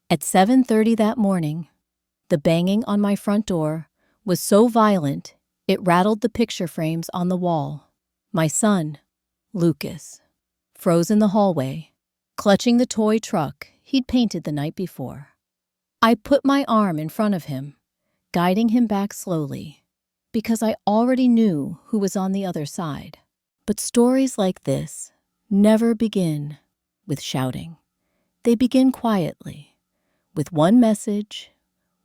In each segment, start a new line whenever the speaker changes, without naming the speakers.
At 7:30 that morning, the banging on my front door was so violent it rattled the picture frames on the wall. My son, Lucas, froze in the hallway, clutching the toy truck he'd painted the night before. I put my arm in front of him, guiding him back slowly, because I already knew who was on the other side. But stories like this never begin with shouting. They begin quietly, with one message,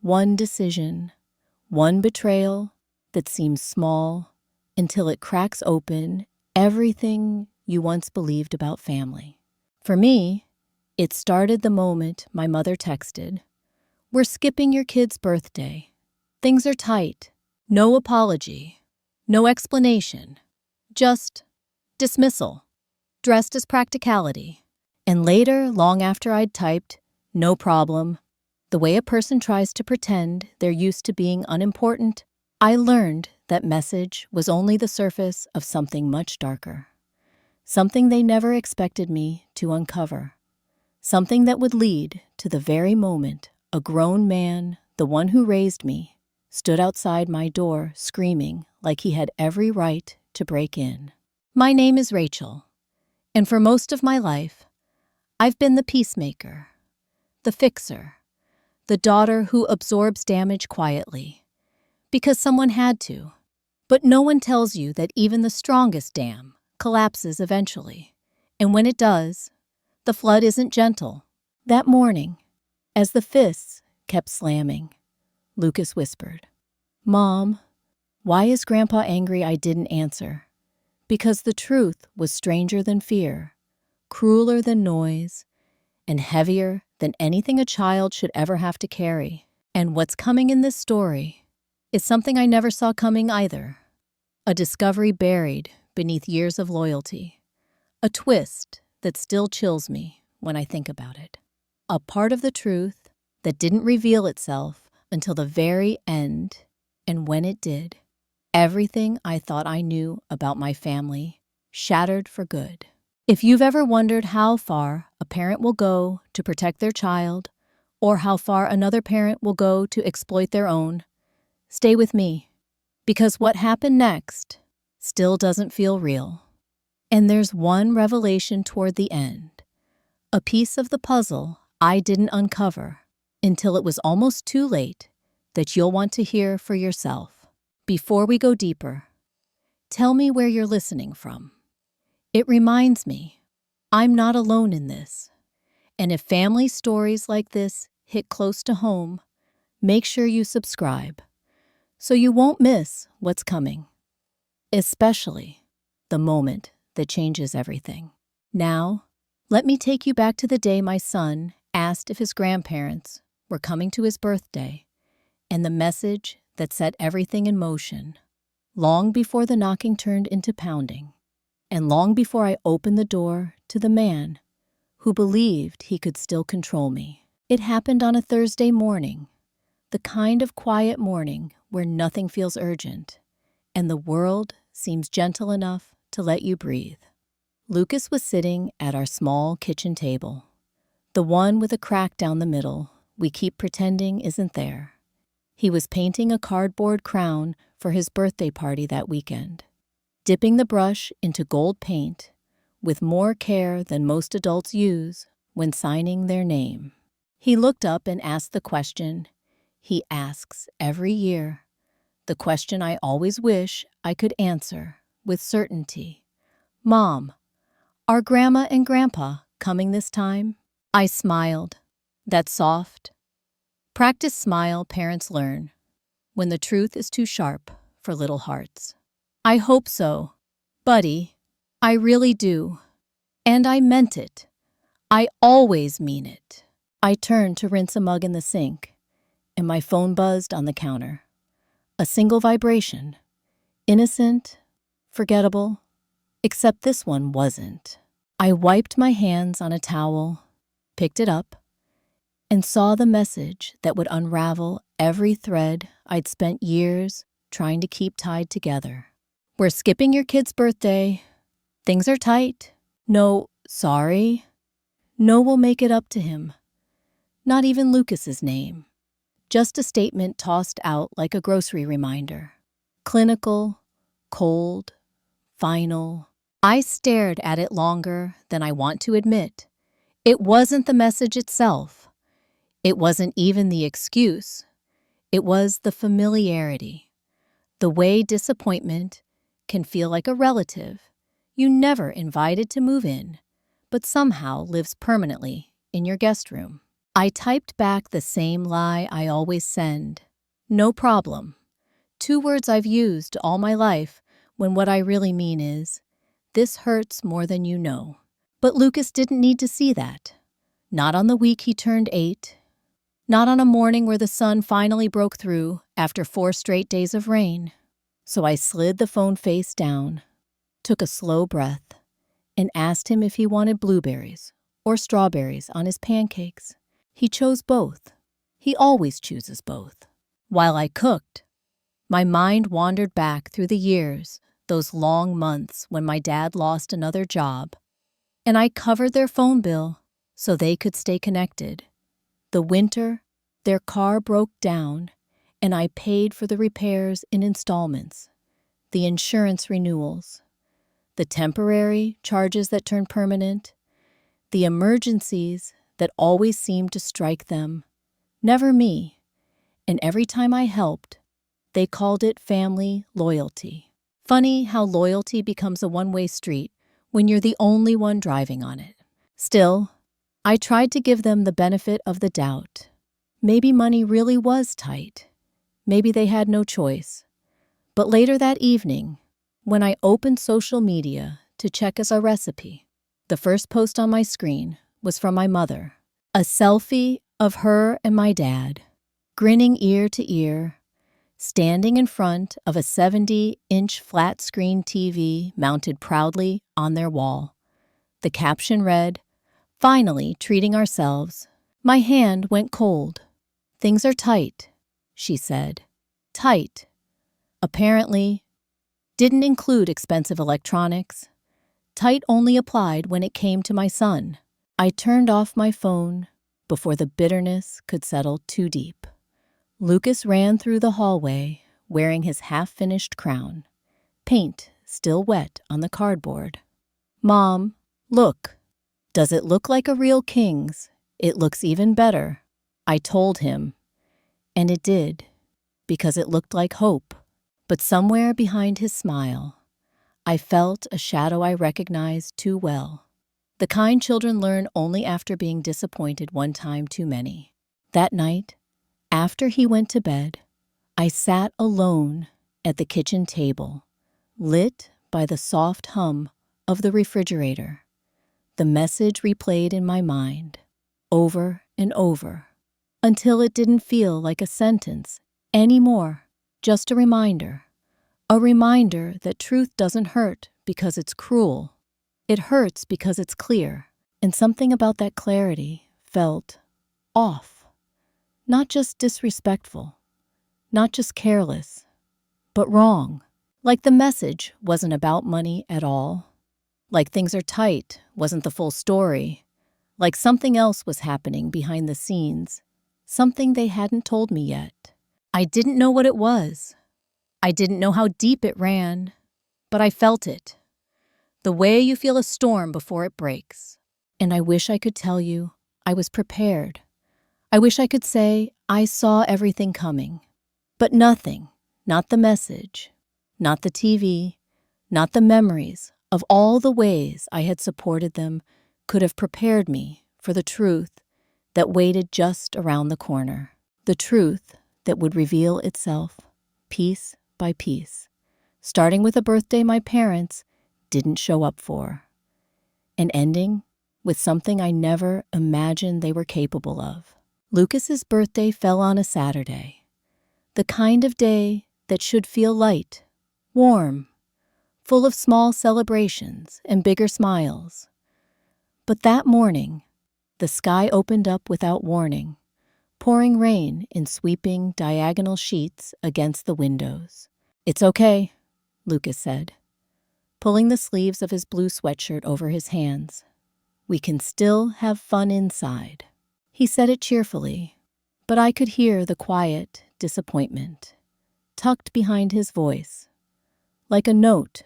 one decision, one betrayal that seems small until it cracks open everything you once believed about family. For me, it started the moment my mother texted, "We're skipping your kid's birthday. Things are tight. No apology. No explanation. Just dismissal, dressed as practicality." And later, long after I'd typed, "No problem," the way a person tries to pretend they're used to being unimportant, I learned that message was only the surface of something much darker. Something they never expected me to uncover. Something that would lead to the very moment a grown man, the one who raised me, stood outside my door screaming like he had every right to break in. My name is Rachel, and for most of my life, I've been the peacemaker, the fixer, the daughter who absorbs damage quietly, because someone had to. But no one tells you that even the strongest dam collapses eventually, and when it does, the flood isn't gentle. That morning, as the fists kept slamming, Lucas whispered, "Mom, why is Grandpa angry I didn't answer?" Because the truth was stranger than fear, crueler than noise, and heavier than anything a child should ever have to carry. And what's coming in this story is something I never saw coming either. A discovery buried beneath years of loyalty. A twist that still chills me when I think about it. A part of the truth that didn't reveal itself until the very end, and when it did, everything I thought I knew about my family shattered for good. If you've ever wondered how far a parent will go to protect their child, or how far another parent will go to exploit their own, stay with me, because what happened next still doesn't feel real. And there's one revelation toward the end, a piece of the puzzle I didn't uncover until it was almost too late, that you'll want to hear for yourself. Before we go deeper, tell me where you're listening from. It reminds me I'm not alone in this. And if family stories like this hit close to home, make sure you subscribe so you won't miss what's coming, especially the moment that changes everything. Now, let me take you back to the day my son asked if his grandparents were coming to his birthday, and the message that set everything in motion, long before the knocking turned into pounding, and long before I opened the door to the man who believed he could still control me. It happened on a Thursday morning, the kind of quiet morning where nothing feels urgent, and the world seems gentle enough to let you breathe. Lucas was sitting at our small kitchen table, the one with a crack down the middle we keep pretending isn't there. He was painting a cardboard crown for his birthday party that weekend, dipping the brush into gold paint with more care than most adults use when signing their name. He looked up and asked the question he asks every year, the question I always wish I could answer with certainty. "Mom, are Grandma and Grandpa coming this time?" I smiled, that soft, practiced smile parents learn when the truth is too sharp for little hearts. "I hope so, buddy. I really do. And I meant it. I always mean it." I turned to rinse a mug in the sink, and my phone buzzed on the counter. A single vibration. Innocent, forgettable, except this one wasn't. I wiped my hands on a towel, picked it up, and saw the message that would unravel every thread I'd spent years trying to keep tied together. "We're skipping your kid's birthday. Things are tight. No, sorry. No, we'll make it up to him. Not even Lucas's name. Just a statement tossed out like a grocery reminder. Clinical, cold, final. I stared at it longer than I want to admit. It wasn't the message itself. It wasn't even the excuse. It was the familiarity. The way disappointment can feel like a relative you never invited to move in, but somehow lives permanently in your guest room. I typed back the same lie I always send. No problem. 2 words I've used all my life when what I really mean is, this hurts more than you know. But Lucas didn't need to see that. Not on the week he turned 8. Not on a morning where the sun finally broke through after 4 straight days of rain. So I slid the phone face down, took a slow breath, and asked him if he wanted blueberries or strawberries on his pancakes. He chose both. He always chooses both. While I cooked, my mind wandered back through the years, those long months when my dad lost another job, and I covered their phone bill so they could stay connected. The winter, their car broke down, and I paid for the repairs in installments, the insurance renewals, the temporary charges that turned permanent, the emergencies that always seemed to strike them, never me. And every time I helped, they called it family loyalty. Funny how loyalty becomes a one-way street when you're the only one driving on it. Still, I tried to give them the benefit of the doubt. Maybe money really was tight. Maybe they had no choice. But later that evening, when I opened social media to check as a recipe, the first post on my screen was from my mother. A selfie of her and my dad, grinning ear to ear, standing in front of a 70-inch flat-screen TV mounted proudly on their wall. The caption read, "Finally treating ourselves." My hand went cold. "Things are tight," she said. Tight. Apparently, didn't include expensive electronics. Tight only applied when it came to my son. I turned off my phone before the bitterness could settle too deep. Lucas ran through the hallway wearing his half-finished crown, paint still wet on the cardboard. "Mom, look. Does it look like a real king's? It looks even better," I told him. And it did, because it looked like hope. But somewhere behind his smile, I felt a shadow I recognized too well. The kind children learn only after being disappointed one time too many. That night, after he went to bed, I sat alone at the kitchen table, lit by the soft hum of the refrigerator. The message replayed in my mind, over and over, until it didn't feel like a sentence anymore, just a reminder that truth doesn't hurt because it's cruel. It hurts because it's clear, and something about that clarity felt off. Not just disrespectful, not just careless, but wrong. Like the message wasn't about money at all. Like things are tight wasn't the full story. Like something else was happening behind the scenes, something they hadn't told me yet. I didn't know what it was. I didn't know how deep it ran, but I felt it. The way you feel a storm before it breaks. And I wish I could tell you I was prepared. I wish I could say I saw everything coming. But nothing, not the message, not the TV, not the memories of all the ways I had supported them could have prepared me for the truth that waited just around the corner. The truth that would reveal itself piece by piece, starting with a birthday my parents didn't show up for, and ending with something I never imagined they were capable of. Lucas's birthday fell on a Saturday, the kind of day that should feel light, warm, full of small celebrations and bigger smiles. But that morning, the sky opened up without warning, pouring rain in sweeping diagonal sheets against the windows. "It's okay," Lucas said, pulling the sleeves of his blue sweatshirt over his hands. "We can still have fun inside." He said it cheerfully, but I could hear the quiet disappointment tucked behind his voice, like a note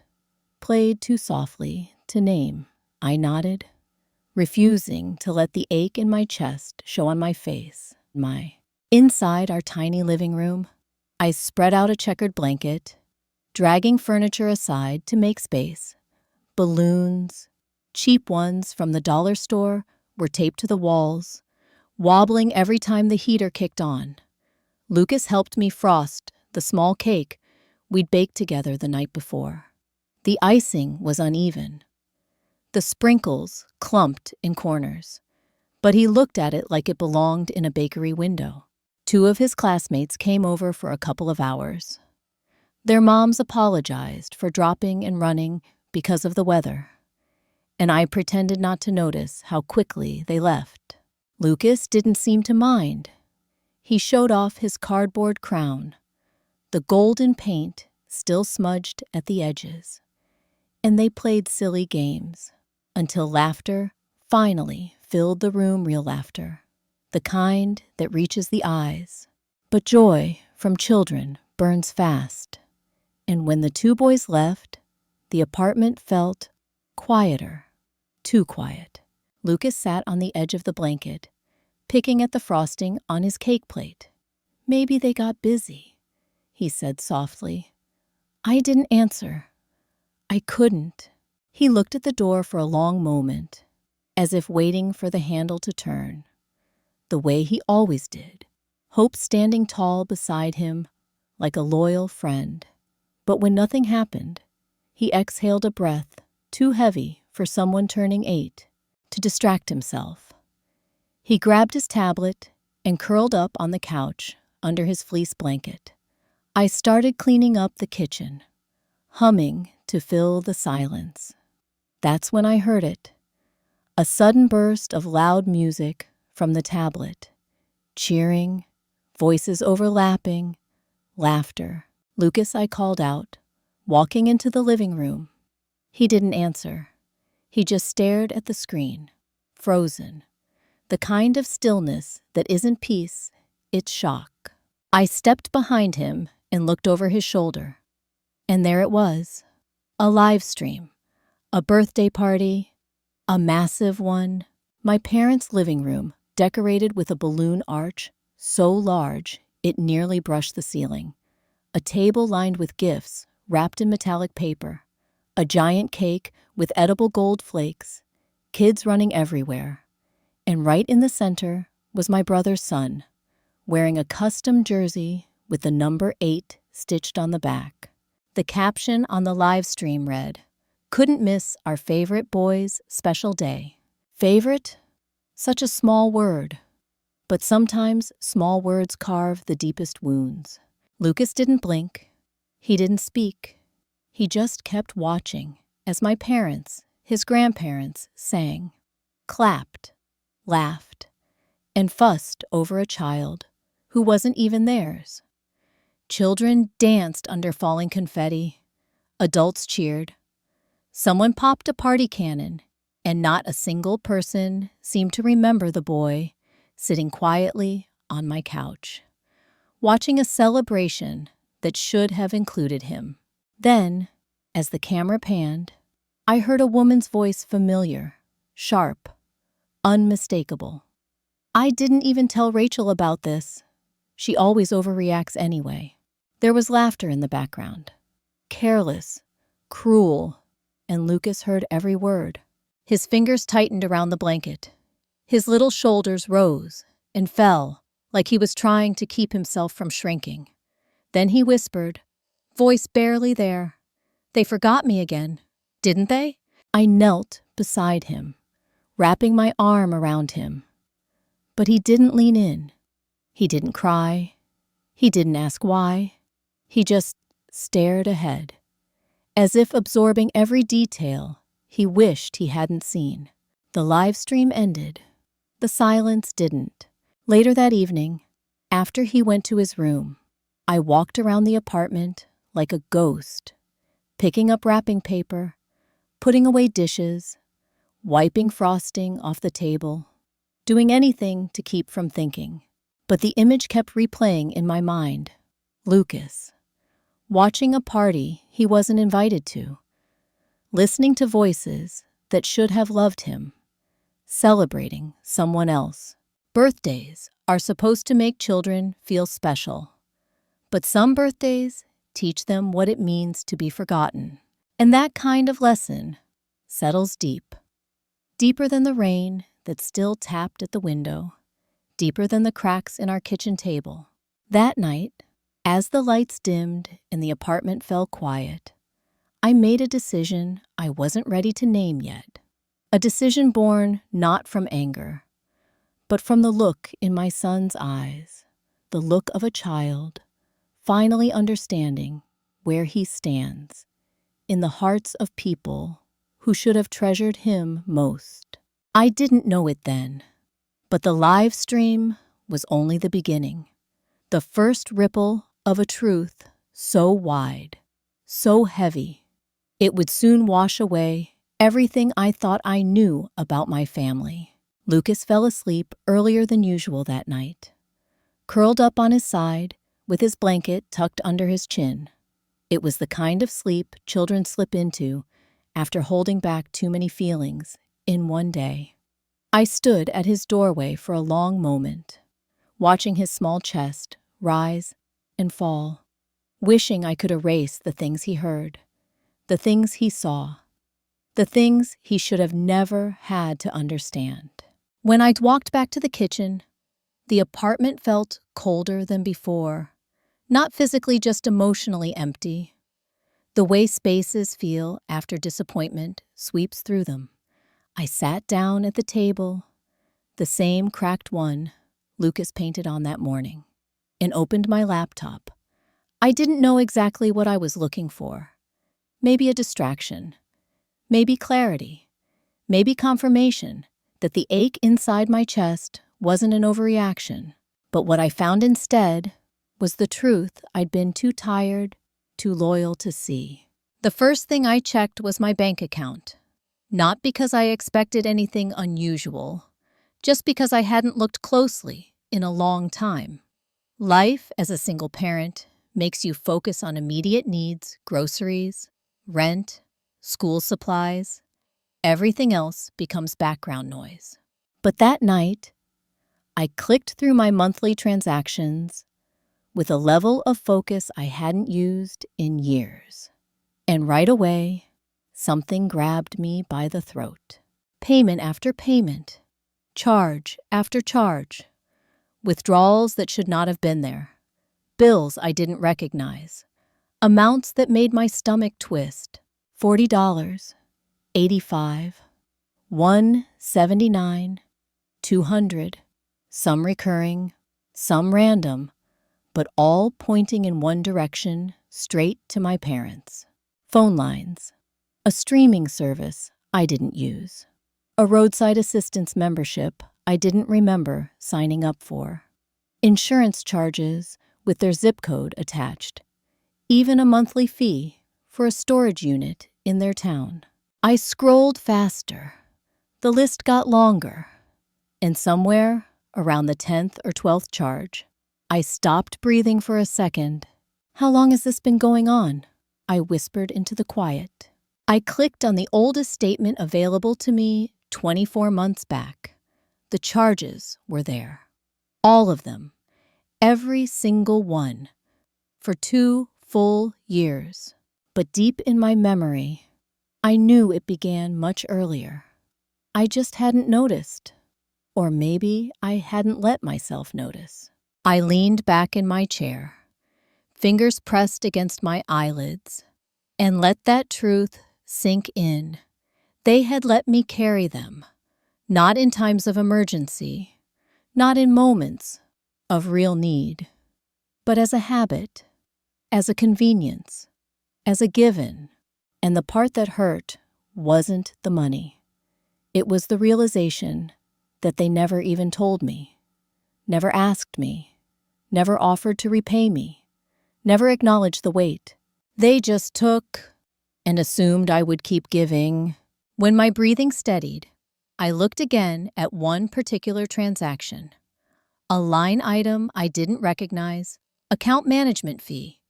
played too softly to name. I nodded, refusing to let the ache in my chest show on my face. Inside our tiny living room, I spread out a checkered blanket, dragging furniture aside to make space. Balloons, cheap ones from the dollar store, were taped to the walls, wobbling every time the heater kicked on. Lucas helped me frost the small cake we'd baked together the night before. The icing was uneven. The sprinkles clumped in corners, but he looked at it like it belonged in a bakery window. 2 of his classmates came over for a couple of hours. Their moms apologized for dropping and running because of the weather, and I pretended not to notice how quickly they left. Lucas didn't seem to mind. He showed off his cardboard crown, the golden paint still smudged at the edges, and they played silly games until laughter finally filled the room. Real laughter, the kind that reaches the eyes. But joy from children burns fast, and when the 2 boys left, the apartment felt quieter, too quiet. Lucas sat on the edge of the blanket, picking at the frosting on his cake plate. "Maybe they got busy," he said softly. I didn't answer. I couldn't. He looked at the door for a long moment, as if waiting for the handle to turn, the way he always did, hope standing tall beside him like a loyal friend. But when nothing happened, he exhaled a breath too heavy for someone turning 8 to distract himself. He grabbed his tablet and curled up on the couch under his fleece blanket. I started cleaning up the kitchen, humming to fill the silence. That's when I heard it, a sudden burst of loud music from the tablet, cheering, voices overlapping, laughter. "Lucas," I called out, walking into the living room. He didn't answer. He just stared at the screen, frozen, the kind of stillness that isn't peace, it's shock. I stepped behind him and looked over his shoulder, and there it was, a live stream, a birthday party, a massive one. My parents' living room, decorated with a balloon arch so large it nearly brushed the ceiling, a table lined with gifts wrapped in metallic paper, a giant cake with edible gold flakes, kids running everywhere. And right in the center was my brother's son, wearing a custom jersey with the number 8 stitched on the back. The caption on the live stream read, "Couldn't miss our favorite boy's special day." Favorite? Such a small word. But sometimes small words carve the deepest wounds. Lucas didn't blink. He didn't speak. He just kept watching as my parents, his grandparents, sang, clapped, laughed, and fussed over a child who wasn't even theirs. Children danced under falling confetti. Adults cheered. Someone popped a party cannon, and not a single person seemed to remember the boy sitting quietly on my couch, watching a celebration that should have included him. Then, as the camera panned, I heard a woman's voice, familiar, sharp, unmistakable. "I didn't even tell Rachel about this. She always overreacts anyway." There was laughter in the background. Careless, cruel, and Lucas heard every word. His fingers tightened around the blanket. His little shoulders rose and fell like he was trying to keep himself from shrinking. Then he whispered, voice barely there, "They forgot me again, didn't they?" I knelt beside him, wrapping my arm around him. But he didn't lean in. He didn't cry. He didn't ask why. He just stared ahead, as if absorbing every detail he wished he hadn't seen. The live stream ended. The silence didn't. Later that evening, after he went to his room, I walked around the apartment like a ghost, picking up wrapping paper, putting away dishes, wiping frosting off the table. doing anything to keep from thinking. But the image kept replaying in my mind. Lucas, watching a party he wasn't invited to, listening to voices that should have loved him, celebrating someone else. Birthdays are supposed to make children feel special, but some birthdays teach them what it means to be forgotten. And that kind of lesson settles deep, deeper than the rain that still tapped at the window, deeper than the cracks in our kitchen table. That night, as the lights dimmed and the apartment fell quiet, I made a decision I wasn't ready to name yet. A decision born not from anger, but from the look in my son's eyes, the look of a child finally understanding where he stands in the hearts of people who should have treasured him most. I didn't know it then, but the live stream was only the beginning, the first ripple of a truth so wide, so heavy, it would soon wash away everything I thought I knew about my family. Lucas fell asleep earlier than usual that night, curled up on his side with his blanket tucked under his chin. It was the kind of sleep children slip into after holding back too many feelings in one day. I stood at his doorway for a long moment, watching his small chest rise and fall, wishing I could erase the things he heard, the things he saw, the things he should have never had to understand. When I walked back to the kitchen, the apartment felt colder than before, not physically, just emotionally empty. The way spaces feel after disappointment sweeps through them. I sat down at the table, the same cracked one Lucas painted on that morning, and opened my laptop. I didn't know exactly what I was looking for. Maybe a distraction, maybe clarity, maybe confirmation that the ache inside my chest wasn't an overreaction. But what I found instead was the truth I'd been too tired, too loyal to see. The first thing I checked was my bank account, not because I expected anything unusual, just because I hadn't looked closely in a long time. Life as a single parent makes you focus on immediate needs, groceries, rent, school supplies. Everything else becomes background noise. But that night, I clicked through my monthly transactions with a level of focus I hadn't used in years. And right away, something grabbed me by the throat. Payment after payment, charge after charge, withdrawals that should not have been there, bills I didn't recognize, amounts that made my stomach twist. $40, $85, $179, $200, some recurring, some random, but all pointing in one direction, straight to my parents. Phone lines, a streaming service I didn't use, a roadside assistance membership I didn't remember signing up for, insurance charges with their zip code attached, even a monthly fee for a storage unit in their town. I scrolled faster. The list got longer, and somewhere around the 10th or 12th charge, I stopped breathing for a second. How long has this been going on? I whispered into the quiet. I clicked on the oldest statement available to me 24 months back. The charges were there. All of them. Every single one. For 2 full years. But deep in my memory, I knew it began much earlier. I just hadn't noticed. Or maybe I hadn't let myself notice. I leaned back in my chair, fingers pressed against my eyelids, and let that truth sink in. They had let me carry them, not in times of emergency, not in moments of real need, but as a habit, as a convenience, as a given. And the part that hurt wasn't the money. It was the realization that they never even told me, never asked me, never offered to repay me, never acknowledged the weight. They just took and assumed I would keep giving. When my breathing steadied I looked again at one particular transaction. A line item I didn't recognize, account management fee,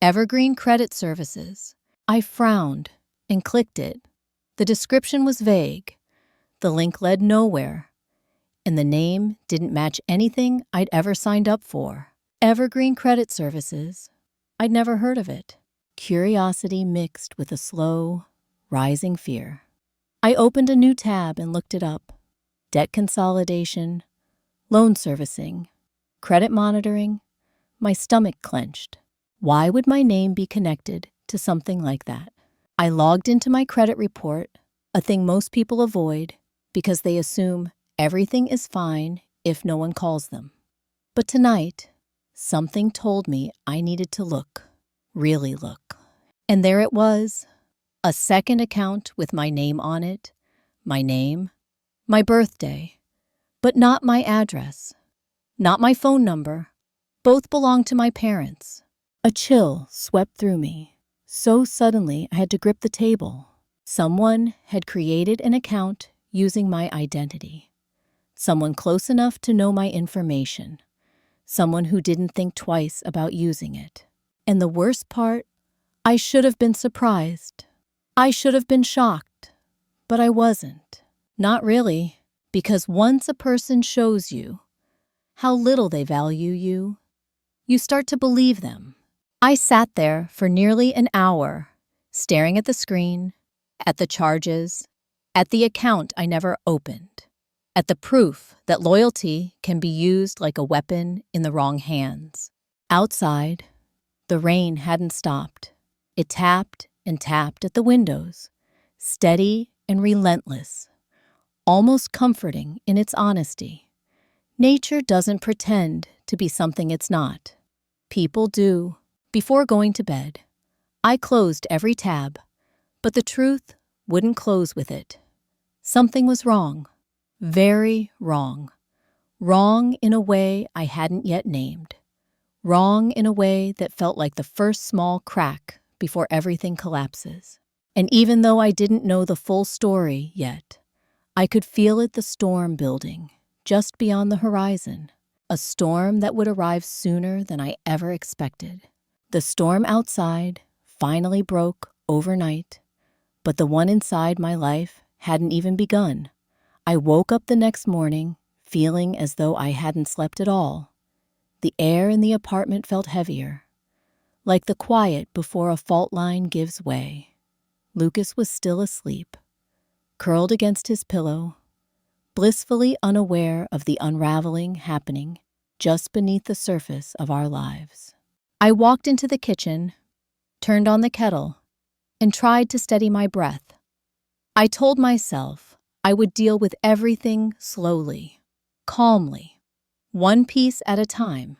Evergreen Credit Services. I frowned and clicked it. The description was vague. The link led nowhere, and the name didn't match anything I'd ever signed up for. Evergreen Credit Services. I'd never heard of it. Curiosity mixed with a slow, rising fear. I opened a new tab and looked it up. Debt consolidation, loan servicing, credit monitoring. My stomach clenched. Why would my name be connected to something like that? I logged into my credit report, a thing most people avoid because they assume everything is fine if no one calls them. But tonight, something told me I needed to look, really look. And there it was, a second account with my name on it, my name, my birthday, but not my address, not my phone number. Both belonged to my parents. A chill swept through me. So suddenly I had to grip the table. Someone had created an account using my identity. Someone close enough to know my information. Someone who didn't think twice about using it. And the worst part, I should have been surprised. I should have been shocked. But I wasn't. Not really, because once a person shows you how little they value you, you start to believe them. I sat there for nearly an hour, staring at the screen, at the charges, at the account I never opened, at the proof that loyalty can be used like a weapon in the wrong hands. Outside, the rain hadn't stopped. It tapped and tapped at the windows, steady and relentless, almost comforting in its honesty. Nature doesn't pretend to be something it's not. People do. Before going to bed, I closed every tab, but the truth wouldn't close with it. Something was wrong. Very wrong. Wrong in a way I hadn't yet named. Wrong in a way that felt like the first small crack before everything collapses. And even though I didn't know the full story yet, I could feel the storm building just beyond the horizon. A storm that would arrive sooner than I ever expected. The storm outside finally broke overnight, but the one inside my life hadn't even begun. I woke up the next morning feeling as though I hadn't slept at all. The air in the apartment felt heavier, like the quiet before a fault line gives way. Lucas was still asleep, curled against his pillow, blissfully unaware of the unraveling happening just beneath the surface of our lives. I walked into the kitchen, turned on the kettle, and tried to steady my breath. I told myself I would deal with everything slowly, calmly, one piece at a time.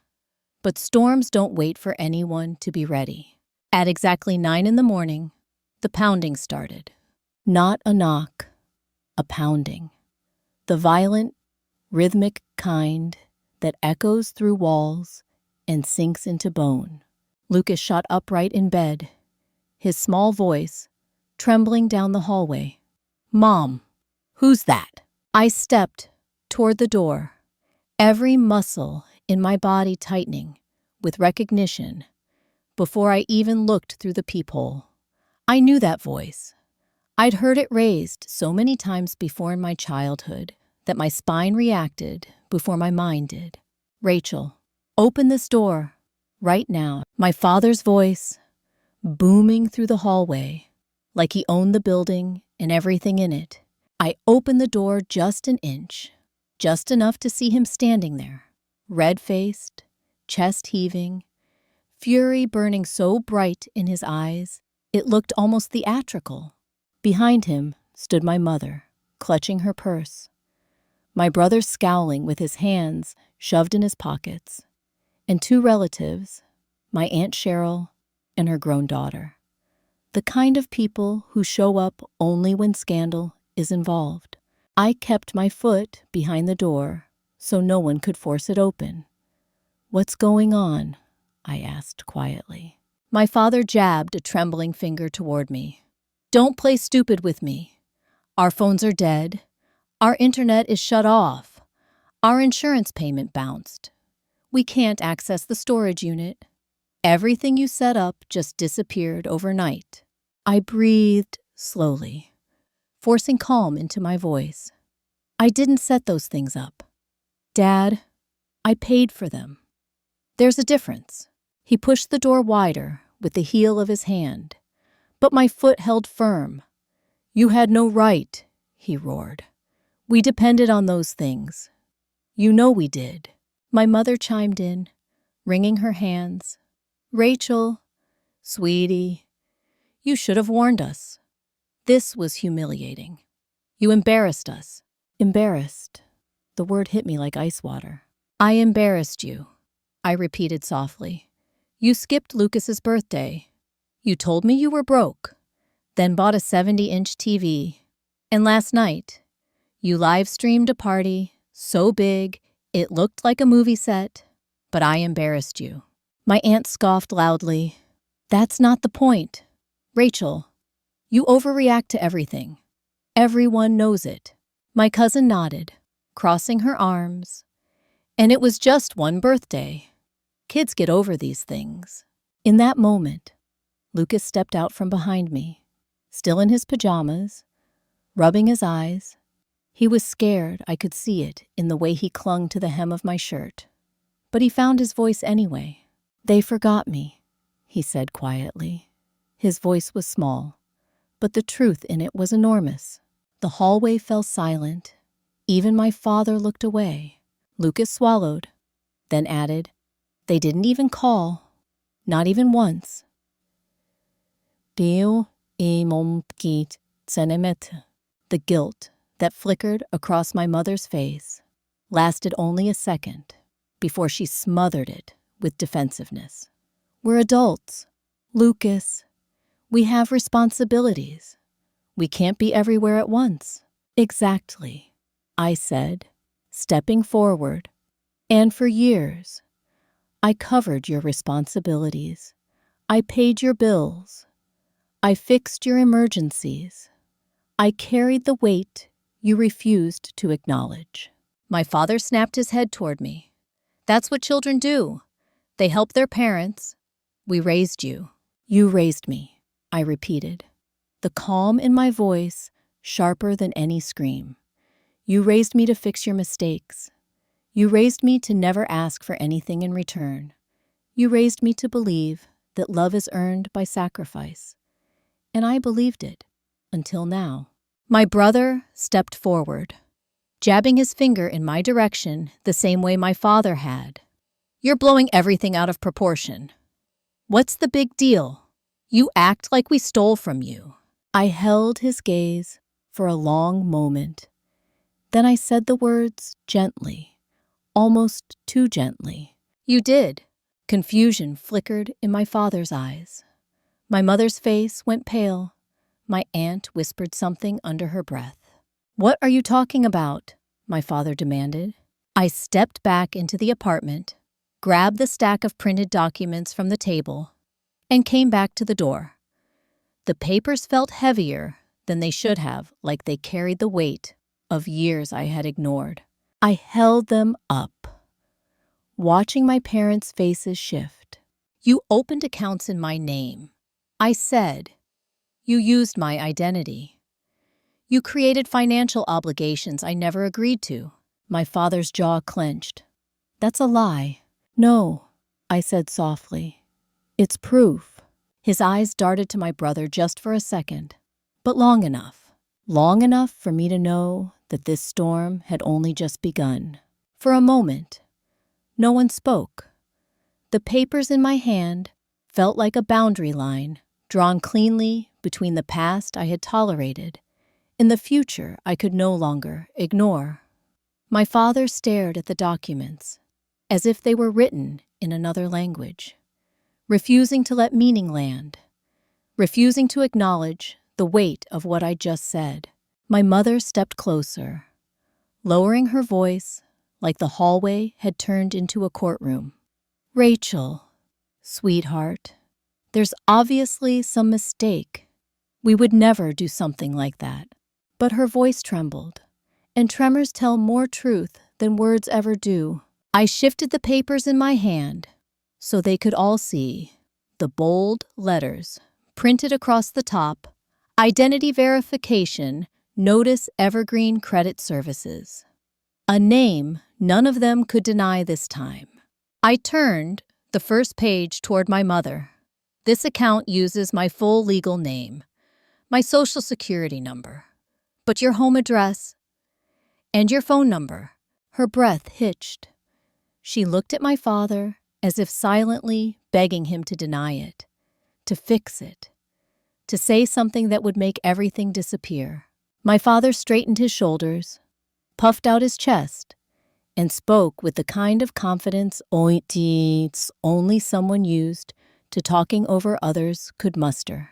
But storms don't wait for anyone to be ready. At exactly 9 a.m, the pounding started. Not a knock, a pounding. The violent, rhythmic kind that echoes through walls and sinks into bone. Lucas shot upright in bed, his small voice trembling down the hallway. "Mom, who's that?" I stepped toward the door, every muscle in my body tightening with recognition before I even looked through the peephole. I knew that voice. I'd heard it raised so many times before in my childhood that my spine reacted before my mind did. "Rachel, open this door, right now." My father's voice, booming through the hallway, like he owned the building and everything in it. I opened the door just an inch, just enough to see him standing there, red-faced, chest heaving, fury burning so bright in his eyes, it looked almost theatrical. Behind him stood my mother, clutching her purse. My brother scowling with his hands shoved in his pockets, and 2 relatives, my Aunt Cheryl and her grown daughter. The kind of people who show up only when scandal is involved. I kept my foot behind the door so no one could force it open. "What's going on?" I asked quietly. My father jabbed a trembling finger toward me. "Don't play stupid with me. Our phones are dead. Our internet is shut off. Our insurance payment bounced. We can't access the storage unit. Everything you set up just disappeared overnight. I breathed slowly, forcing calm into my voice. I didn't set those things up. Dad, I paid for them. There's a difference. He pushed the door wider with the heel of his hand, but my foot held firm. You had no right, he roared. We depended on those things. You know we did. My mother chimed in, wringing her hands. Rachel, sweetie, you should have warned us. This was humiliating. You embarrassed us. Embarrassed. The word hit me like ice water. I embarrassed you, I repeated softly. You skipped Lucas's birthday. You told me you were broke, then bought a 70-inch TV. And last night, you live-streamed a party so big it looked like a movie set, but I embarrassed you. My aunt scoffed loudly. That's not the point. Rachel, you overreact to everything. Everyone knows it. My cousin nodded, crossing her arms. And it was just one birthday. Kids get over these things. In that moment, Lucas stepped out from behind me, still in his pajamas, rubbing his eyes. He was scared, I could see it, in the way he clung to the hem of my shirt. But he found his voice anyway. They forgot me, he said quietly. His voice was small, but the truth in it was enormous. The hallway fell silent. Even my father looked away. Lucas swallowed, then added, They didn't even call. Not even once. The guilt that flickered across my mother's face lasted only a second before she smothered it with defensiveness. We're adults. Lucas, we have responsibilities. We can't be everywhere at once. Exactly, I said, stepping forward. And for years, I covered your responsibilities. I paid your bills. I fixed your emergencies. I carried the weight you refused to acknowledge. My father snapped his head toward me. That's what children do. They help their parents. We raised you. You raised me, I repeated, the calm in my voice sharper than any scream. You raised me to fix your mistakes. You raised me to never ask for anything in return. You raised me to believe that love is earned by sacrifice. And I believed it, until now. My brother stepped forward, jabbing his finger in my direction the same way my father had. You're blowing everything out of proportion. What's the big deal? You act like we stole from you. I held his gaze for a long moment. Then I said the words gently, almost too gently. You did. Confusion flickered in my father's eyes. My mother's face went pale. My aunt whispered something under her breath. What are you talking about? My father demanded. I stepped back into the apartment, grabbed the stack of printed documents from the table, and came back to the door. The papers felt heavier than they should have, like they carried the weight of years I had ignored. I held them up, watching my parents' faces shift. You opened accounts in my name. I said, you used my identity. You created financial obligations I never agreed to. My father's jaw clenched. That's a lie. No, I said softly. It's proof. His eyes darted to my brother just for a second, but long enough. Long enough for me to know that this storm had only just begun. For a moment, no one spoke. The papers in my hand felt like a boundary line, drawn cleanly between the past I had tolerated and the future I could no longer ignore. My father stared at the documents, as if they were written in another language, refusing to let meaning land, refusing to acknowledge the weight of what I just said. My mother stepped closer, lowering her voice like the hallway had turned into a courtroom. Rachel, sweetheart, there's obviously some mistake. We would never do something like that. But her voice trembled, and tremors tell more truth than words ever do. I shifted the papers in my hand so they could all see the bold letters printed across the top: Identity Verification, Notice Evergreen Credit Services. A name none of them could deny this time. I turned the first page toward my mother. This account uses my full legal name, my social security number, but your home address and your phone number. Her breath hitched. She looked at my father as if silently begging him to deny it, to fix it, to say something that would make everything disappear. My father straightened his shoulders, puffed out his chest, and spoke with the kind of confidence only someone used to talking over others could muster.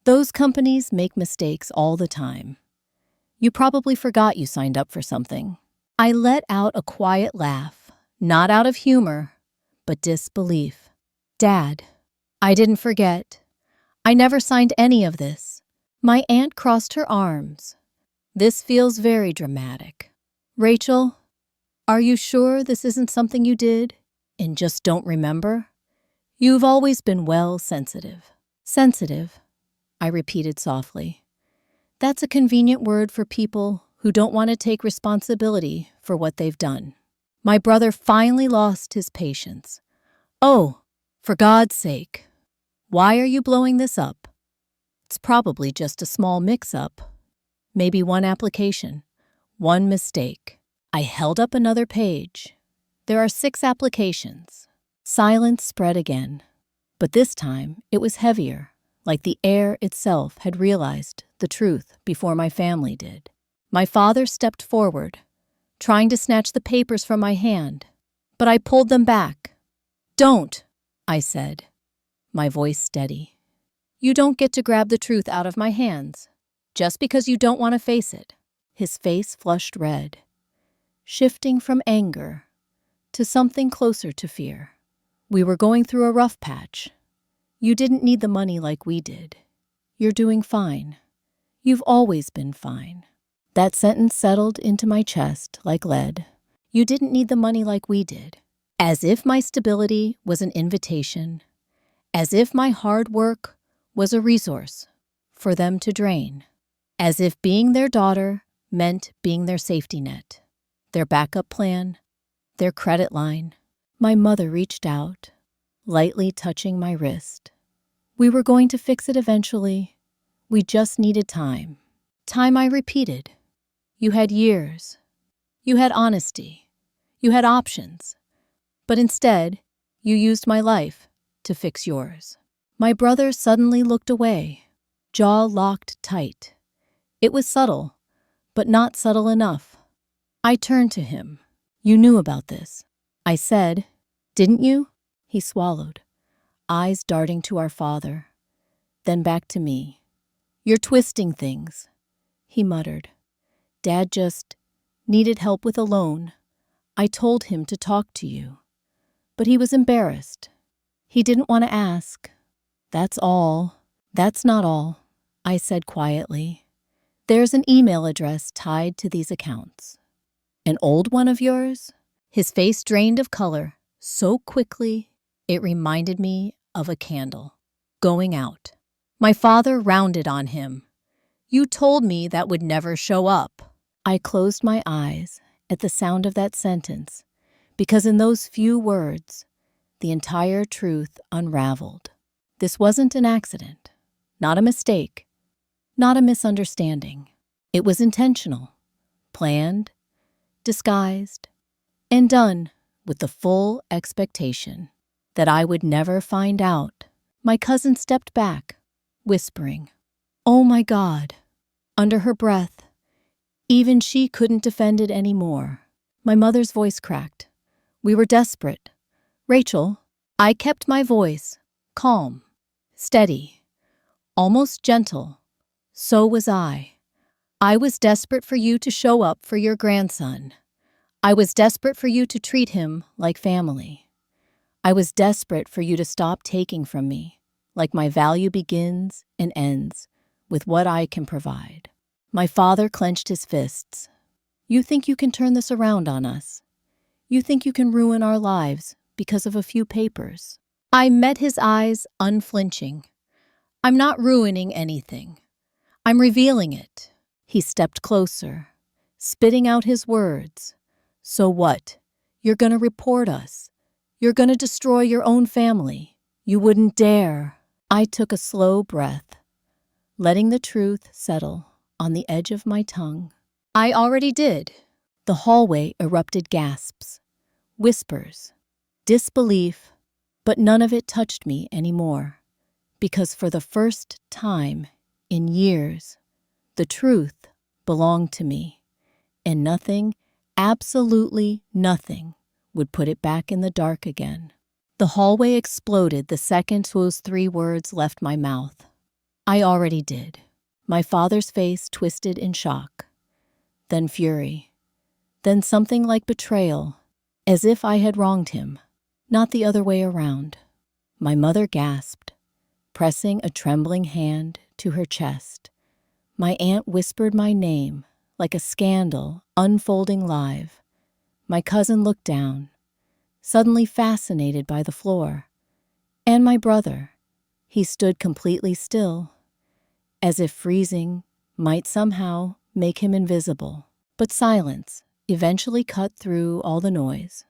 Those companies make mistakes all the time. You probably forgot you signed up for something. I let out a quiet laugh, not out of humor, but disbelief. Dad, I didn't forget. I never signed any of this. My aunt crossed her arms. This feels very dramatic. Rachel, are you sure this isn't something you did and just don't remember? You've always been sensitive. Sensitive, I repeated softly. That's a convenient word for people who don't want to take responsibility for what they've done. My brother finally lost his patience. Oh, for God's sake, why are you blowing this up? It's probably just a small mix-up. Maybe one application, one mistake. I held up another page. There are 6 applications. Silence spread again, but this time it was heavier, like the air itself had realized the truth before my family did. My father stepped forward, trying to snatch the papers from my hand, but I pulled them back. Don't, I said, my voice steady. You don't get to grab the truth out of my hands, just because you don't want to face it. His face flushed red, shifting from anger to something closer to fear. We were going through a rough patch. You didn't need the money like we did. You're doing fine. You've always been fine. That sentence settled into my chest like lead. You didn't need the money like we did. As if my stability was an invitation. As if my hard work was a resource for them to drain. As if being their daughter meant being their safety net, their backup plan, their credit line. My mother reached out, lightly touching my wrist. We were going to fix it eventually. We just needed time. Time, I repeated. You had years. You had honesty. You had options. But instead, you used my life to fix yours. My brother suddenly looked away, jaw locked tight. It was subtle, but not subtle enough. I turned to him. You knew about this. I said, didn't you? He swallowed, eyes darting to our father, then back to me. You're twisting things, he muttered. Dad just needed help with a loan. I told him to talk to you. But he was embarrassed. He didn't want to ask. That's all. That's not all, I said quietly. There's an email address tied to these accounts. An old one of yours? His face drained of color so quickly it reminded me of a candle going out. My father rounded on him. You told me that would never show up. I closed my eyes at the sound of that sentence because in those few words, the entire truth unraveled. This wasn't an accident, not a mistake, not a misunderstanding. It was intentional, planned, disguised, and done with the full expectation that I would never find out. My cousin stepped back, whispering, "Oh my God," under her breath. Even she couldn't defend it anymore. My mother's voice cracked. We were desperate. Rachel, I kept my voice, calm, steady, almost gentle. So was I. I was desperate for you to show up for your grandson. I was desperate for you to treat him like family. I was desperate for you to stop taking from me, like my value begins and ends with what I can provide. My father clenched his fists. You think you can turn this around on us. You think you can ruin our lives because of a few papers. I met his eyes unflinching. I'm not ruining anything. I'm revealing it. He stepped closer, spitting out his words. So what? You're gonna report us. You're gonna destroy your own family. You wouldn't dare. I took a slow breath, letting the truth settle on the edge of my tongue. I already did. The hallway erupted gasps, whispers, disbelief, but none of it touched me anymore, because for the first time in years, the truth belonged to me, and nothing, absolutely nothing, would put it back in the dark again. The hallway exploded the second those 3 words left my mouth. I already did. My father's face twisted in shock, then fury, then something like betrayal, as if I had wronged him, not the other way around. My mother gasped, pressing a trembling hand to her chest. My aunt whispered my name like a scandal unfolding live. My cousin looked down, suddenly fascinated by the floor. And my brother, he stood completely still, as if freezing might somehow make him invisible. But silence eventually cut through all the noise.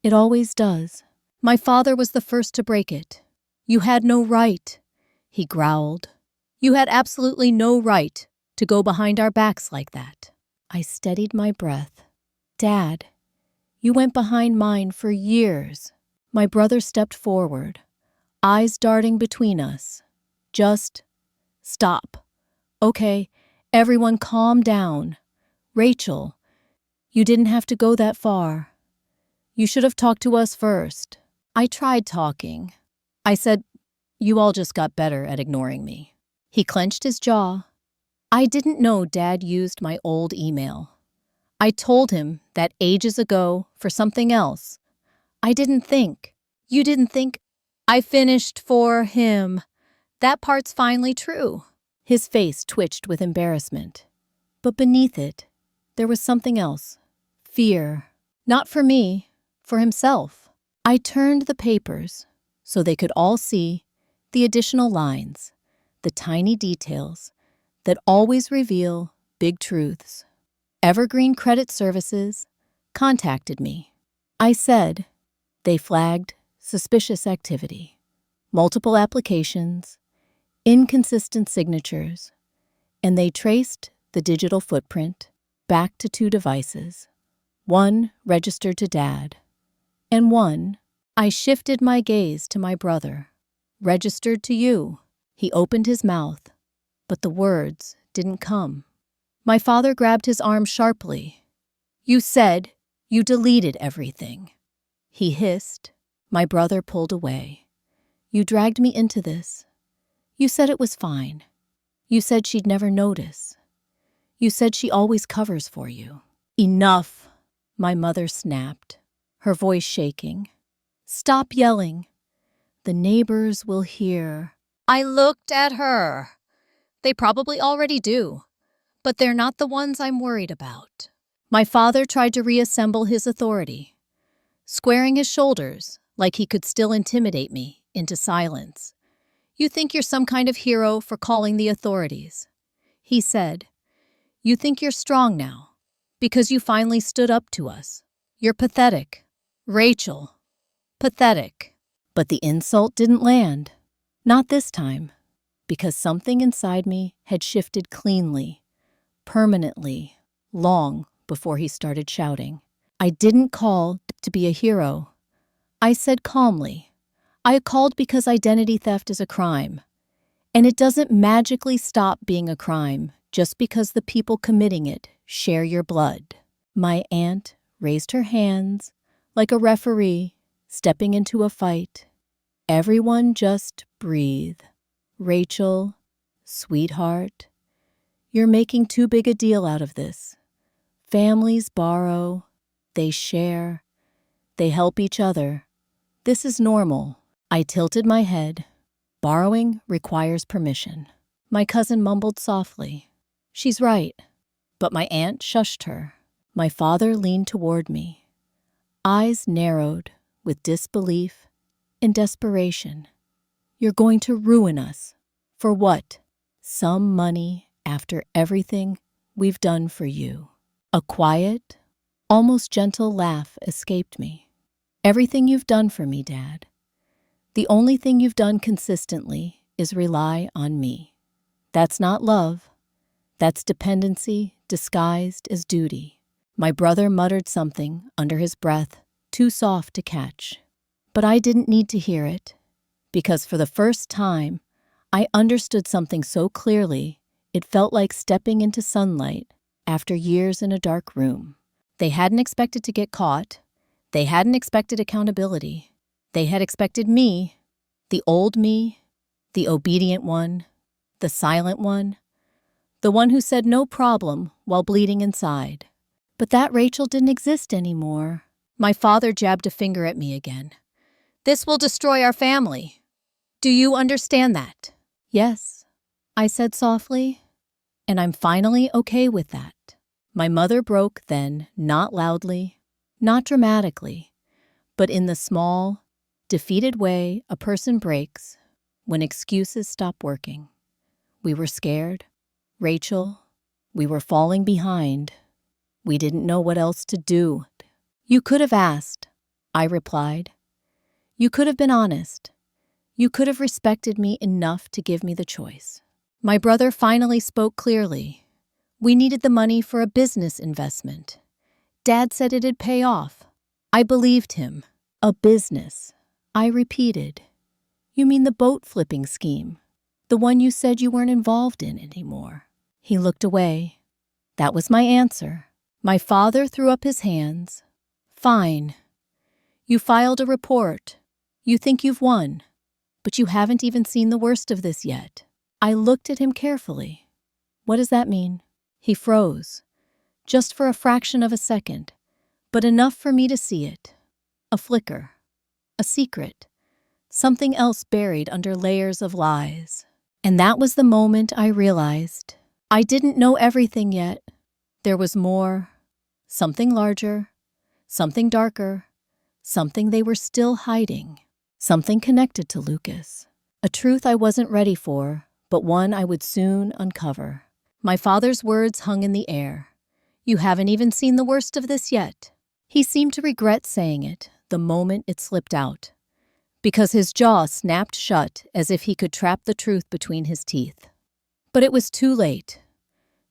It always does. My father was the first to break it. You had no right, he growled. You had absolutely no right to go behind our backs like that. I steadied my breath. Dad, you went behind mine for years. My brother stepped forward, eyes darting between us. Just stop. Okay, everyone calm down. Rachel, you didn't have to go that far. You should have talked to us first. I tried talking. I said, you all just got better at ignoring me. He clenched his jaw. I didn't know Dad used my old email. I told him that ages ago for something else. I didn't think. You didn't think. I finished for him. That part's finally true. His face twitched with embarrassment. But beneath it, there was something else. Fear. Not for me, for himself. I turned the papers so they could all see the additional lines, the tiny details that always reveal big truths. Evergreen Credit Services contacted me. I said they flagged suspicious activity, multiple applications, inconsistent signatures, and they traced the digital footprint back to 2 devices. One registered to Dad, and one, I shifted my gaze to my brother, registered to you. He opened his mouth, but the words didn't come. My father grabbed his arm sharply. You said you deleted everything. He hissed. My brother pulled away. You dragged me into this. You said it was fine. You said she'd never notice. You said she always covers for you. Enough, my mother snapped, her voice shaking. Stop yelling. The neighbors will hear. I looked at her. They probably already do, but they're not the ones I'm worried about. My father tried to reassemble his authority, squaring his shoulders like he could still intimidate me into silence. You think you're some kind of hero for calling the authorities, he said. You think you're strong now because you finally stood up to us. You're pathetic. Rachel, pathetic. But the insult didn't land. Not this time, because something inside me had shifted cleanly, permanently, long before he started shouting. I didn't call to be a hero. I said calmly, I called because identity theft is a crime, and it doesn't magically stop being a crime just because the people committing it share your blood. My aunt raised her hands like a referee stepping into a fight. Everyone just breathe. Rachel, sweetheart, you're making too big a deal out of this. Families borrow, they share, they help each other. This is normal. I tilted my head. Borrowing requires permission. My cousin mumbled softly. She's right. But my aunt shushed her. My father leaned toward me, eyes narrowed with disbelief and desperation. You're going to ruin us. For what? Some money after everything we've done for you. A quiet, almost gentle laugh escaped me. Everything you've done for me, Dad. The only thing you've done consistently is rely on me. That's not love. That's dependency disguised as duty. My brother muttered something under his breath, too soft to catch. But I didn't need to hear it, because for the first time, I understood something so clearly it felt like stepping into sunlight after years in a dark room. They hadn't expected to get caught. They hadn't expected accountability. They had expected me, the old me, the obedient one, the silent one, the one who said no problem while bleeding inside. But that Rachel didn't exist anymore. My father jabbed a finger at me again. This will destroy our family. Do you understand that? Yes, I said softly, and I'm finally okay with that. My mother broke then, not loudly, not dramatically, but in the small, defeated way a person breaks when excuses stop working. We were scared. Rachel, we were falling behind. We didn't know what else to do. You could have asked, I replied. You could have been honest. You could have respected me enough to give me the choice. My brother finally spoke clearly. We needed the money for a business investment. Dad said it'd pay off. I believed him. A business. I repeated. You mean the boat flipping scheme? The one you said you weren't involved in anymore. He looked away. That was my answer. My father threw up his hands. Fine. You filed a report. You think you've won. But you haven't even seen the worst of this yet. I looked at him carefully. What does that mean? He froze. Just for a fraction of a second, but enough for me to see it. A flicker. A secret. Something else buried under layers of lies. And that was the moment I realized I didn't know everything yet. There was more. Something larger. Something darker. Something they were still hiding. Something connected to Lucas. A truth I wasn't ready for, but one I would soon uncover. My father's words hung in the air. You haven't even seen the worst of this yet. He seemed to regret saying it the moment it slipped out, because his jaw snapped shut as if he could trap the truth between his teeth. But it was too late.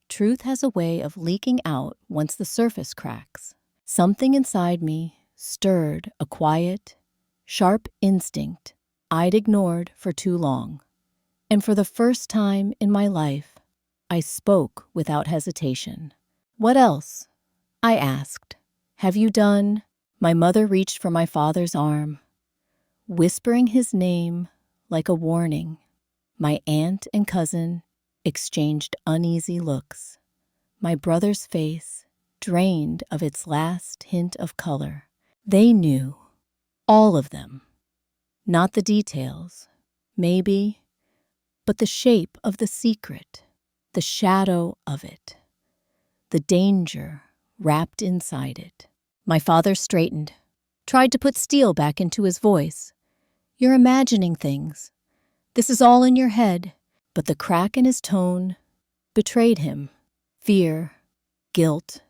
Truth has a way of leaking out once the surface cracks. Something inside me stirred a quiet, sharp instinct I'd ignored for too long. And for the first time in my life, I spoke without hesitation. What else? I asked. Have you done? My mother reached for my father's arm, whispering his name like a warning. My aunt and cousin exchanged uneasy looks. My brother's face drained of its last hint of color. They knew. All of them. Not the details, maybe, but the shape of the secret, the shadow of it, the danger wrapped inside it. My father straightened, tried to put steel back into his voice. You're imagining things. This is all in your head. But the crack in his tone betrayed him. Fear, guilt,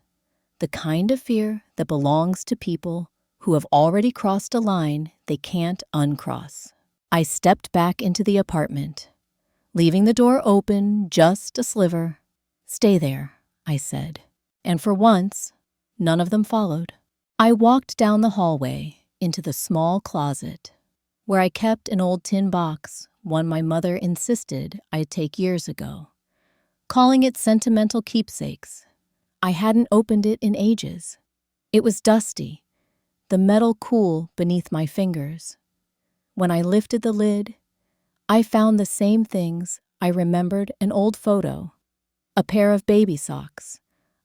the kind of fear that belongs to people who have already crossed a line they can't uncross. I stepped back into the apartment, leaving the door open just a sliver. Stay there, I said. And for once, none of them followed. I walked down the hallway into the small closet where I kept an old tin box, one my mother insisted I'd take years ago, calling it sentimental keepsakes. I hadn't opened it in ages. It was dusty, the metal cool beneath my fingers. When I lifted the lid, I found the same things I remembered: an old photo, a pair of baby socks,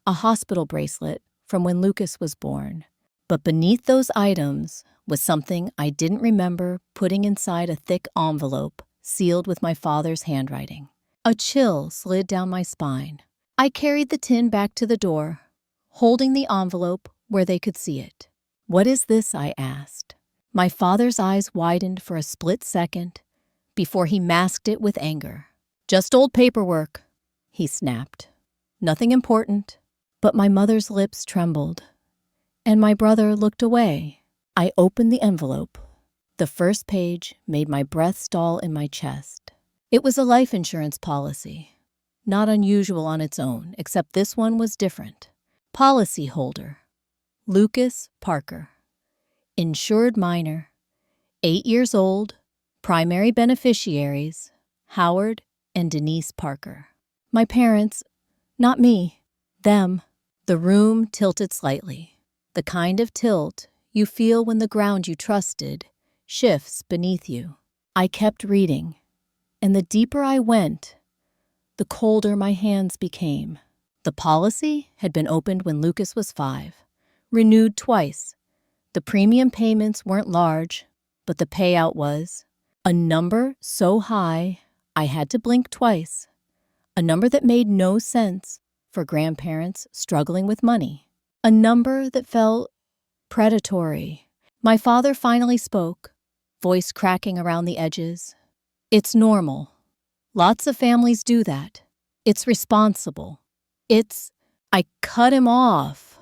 a hospital bracelet from when Lucas was born. But beneath those items was something I didn't remember putting inside a thick envelope sealed with my father's handwriting. A chill slid down my spine. I carried the tin back to the door, holding the envelope where they could see it. "What is this?" I asked. My father's eyes widened for a split second before he masked it with anger. "Just old paperwork," he snapped. "Nothing important." But my mother's lips trembled, and my brother looked away. I opened the envelope. The first page made my breath stall in my chest. It was a life insurance policy, not unusual on its own, except this one was different. Policyholder: Lucas Parker. Insured minor, 8 years old. Primary beneficiaries: Howard and Denise Parker. My parents, not me, them. The room tilted slightly, the kind of tilt you feel when the ground you trusted shifts beneath you. I kept reading, and the deeper I went, the colder my hands became. The policy had been opened when Lucas was 5, renewed twice. The premium payments weren't large, but the payout was a number so high I had to blink twice, a number that made no sense for grandparents struggling with money, a number that felt predatory. My father finally spoke, voice cracking around the edges. "It's normal. Lots of families do that. It's responsible. I cut him off.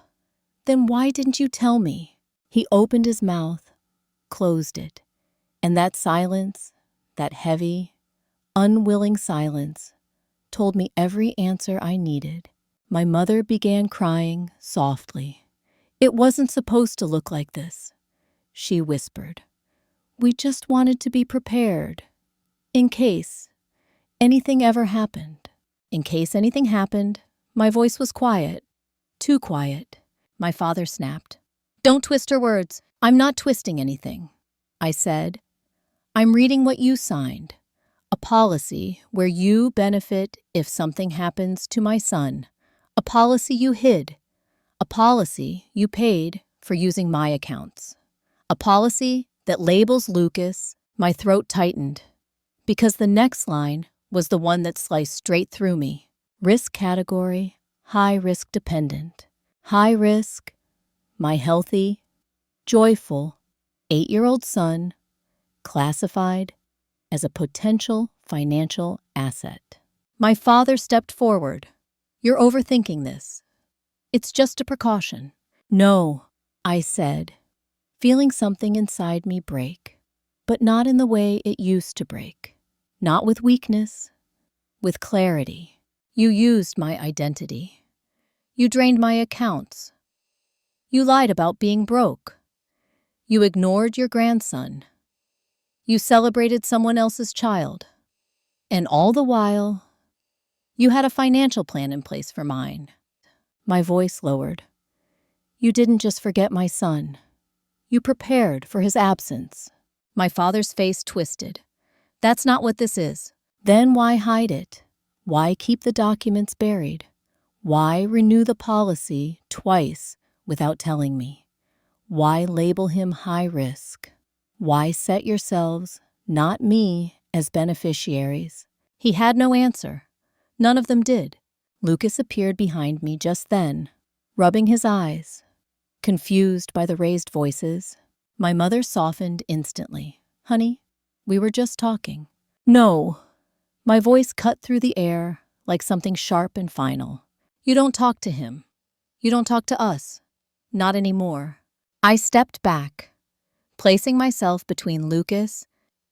"Then why didn't you tell me?" He opened his mouth, closed it, and that silence, that heavy, unwilling silence, told me every answer I needed. My mother began crying softly. "It wasn't supposed to look like this," she whispered. "We just wanted to be prepared, in case anything ever happened." In case anything happened, my voice was quiet, too quiet. My father snapped. "Don't twist her words." "I'm not twisting anything," I said. "I'm reading what you signed. A policy where you benefit if something happens to my son. A policy you hid. A policy you paid for using my accounts. A policy that labels Lucas." My throat tightened, because the next line was the one that sliced straight through me. Risk category: high risk dependent. High risk: my healthy, joyful 8-year-old son classified as a potential financial asset. My father stepped forward. "You're overthinking this. It's just a precaution." "No," I said, feeling something inside me break, but not in the way it used to break. Not with weakness, with clarity. "You used my identity. You drained my accounts. You lied about being broke. You ignored your grandson. You celebrated someone else's child. And all the while, you had a financial plan in place for mine." My voice lowered. "You didn't just forget my son. You prepared for his absence." My father's face twisted. "That's not what this is." "Then why hide it? Why keep the documents buried? Why renew the policy twice without telling me? Why label him high risk? Why set yourselves, not me, as beneficiaries?" He had no answer. None of them did. Lucas appeared behind me just then, rubbing his eyes, confused by the raised voices. My mother softened instantly. "Honey, we were just talking." "No." My voice cut through the air like something sharp and final. "You don't talk to him. You don't talk to us. Not anymore." I stepped back, placing myself between Lucas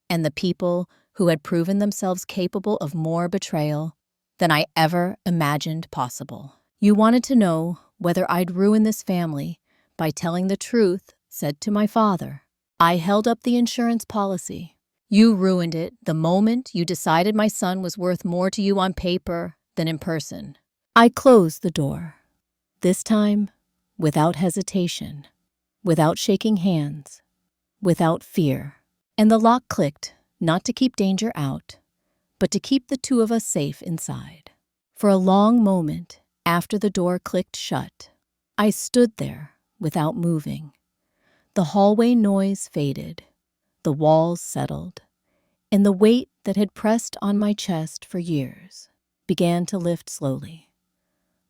and the people who had proven themselves capable of more betrayal than I ever imagined possible. "You wanted to know whether I'd ruin this family by telling the truth," said to my father. I held up the insurance policy. "You ruined it the moment you decided my son was worth more to you on paper than in person." I closed the door, this time without hesitation, without shaking hands, without fear. And the lock clicked, not to keep danger out, but to keep the two of us safe inside. For a long moment after the door clicked shut, I stood there without moving. The hallway noise faded, the walls settled, and the weight that had pressed on my chest for years began to lift slowly,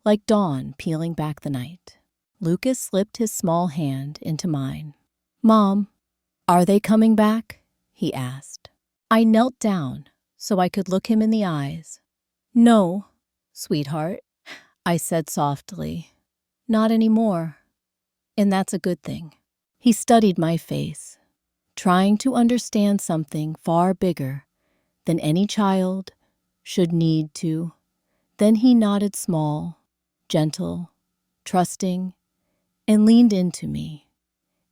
like dawn peeling back the night. Lucas slipped his small hand into mine. "Mom, are they coming back?" he asked. I knelt down so I could look him in the eyes. "No, sweetheart," I said softly. "Not anymore. And that's a good thing." He studied my face, trying to understand something far bigger than any child should need to. Then he nodded small, gentle, trusting, and leaned into me.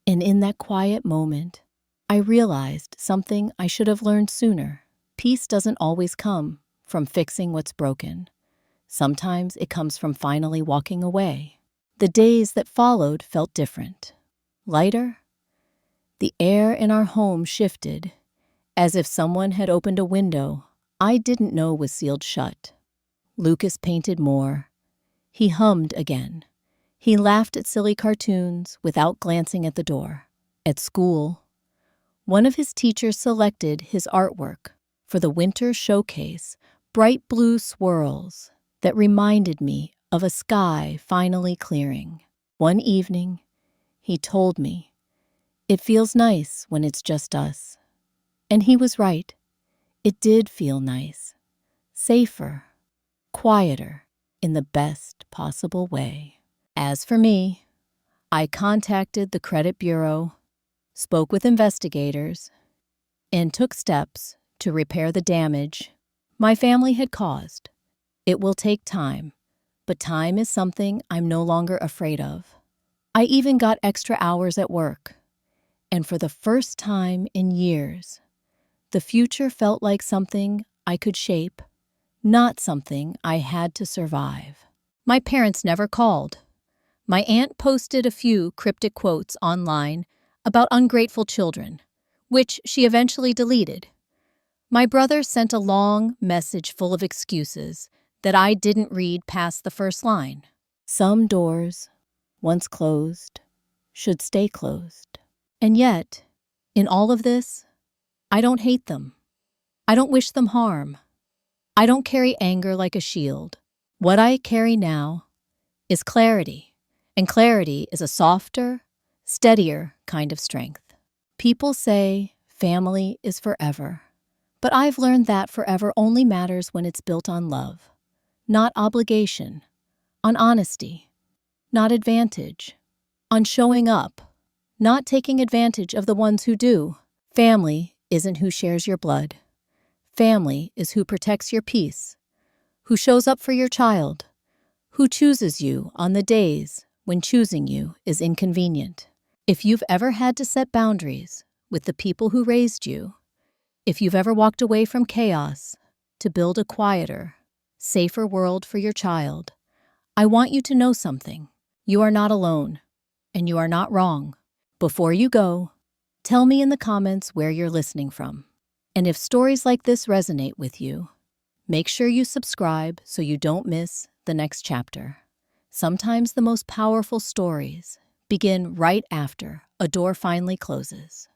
And in that quiet moment, I realized something I should have learned sooner. Peace doesn't always come from fixing what's broken. Sometimes it comes from finally walking away. The days that followed felt different. Lighter. The air in our home shifted, as if someone had opened a window I didn't know was sealed shut. Lucas painted more. He hummed again. He laughed at silly cartoons without glancing at the door. At school, one of his teachers selected his artwork for the winter showcase, bright blue swirls that reminded me of a sky finally clearing. One evening, he told me, "It feels nice when it's just us." And he was right. It did feel nice, safer, quieter, in the best possible way. As for me, I contacted the credit bureau, spoke with investigators, and took steps to repair the damage my family had caused. It will take time, but time is something I'm no longer afraid of. I even got extra hours at work, and for the first time in years, the future felt like something I could shape, not something I had to survive. My parents never called. My aunt posted a few cryptic quotes online about ungrateful children, which she eventually deleted. My brother sent a long message full of excuses that I didn't read past the first line. Some doors, once closed, should stay closed. And yet, in all of this, I don't hate them. I don't wish them harm. I don't carry anger like a shield. What I carry now is clarity, and clarity is a softer, steadier kind of strength. People say family is forever, but I've learned that forever only matters when it's built on love, not obligation, on honesty, not advantage, on showing up, not taking advantage of the ones who do. Family isn't who shares your blood. Family is who protects your peace, who shows up for your child, who chooses you on the days when choosing you is inconvenient. If you've ever had to set boundaries with the people who raised you, if you've ever walked away from chaos to build a quieter, safer world for your child, I want you to know something. You are not alone, and you are not wrong. Before you go, tell me in the comments where you're listening from. And if stories like this resonate with you, make sure you subscribe so you don't miss the next chapter. Sometimes the most powerful stories begin right after a door finally closes.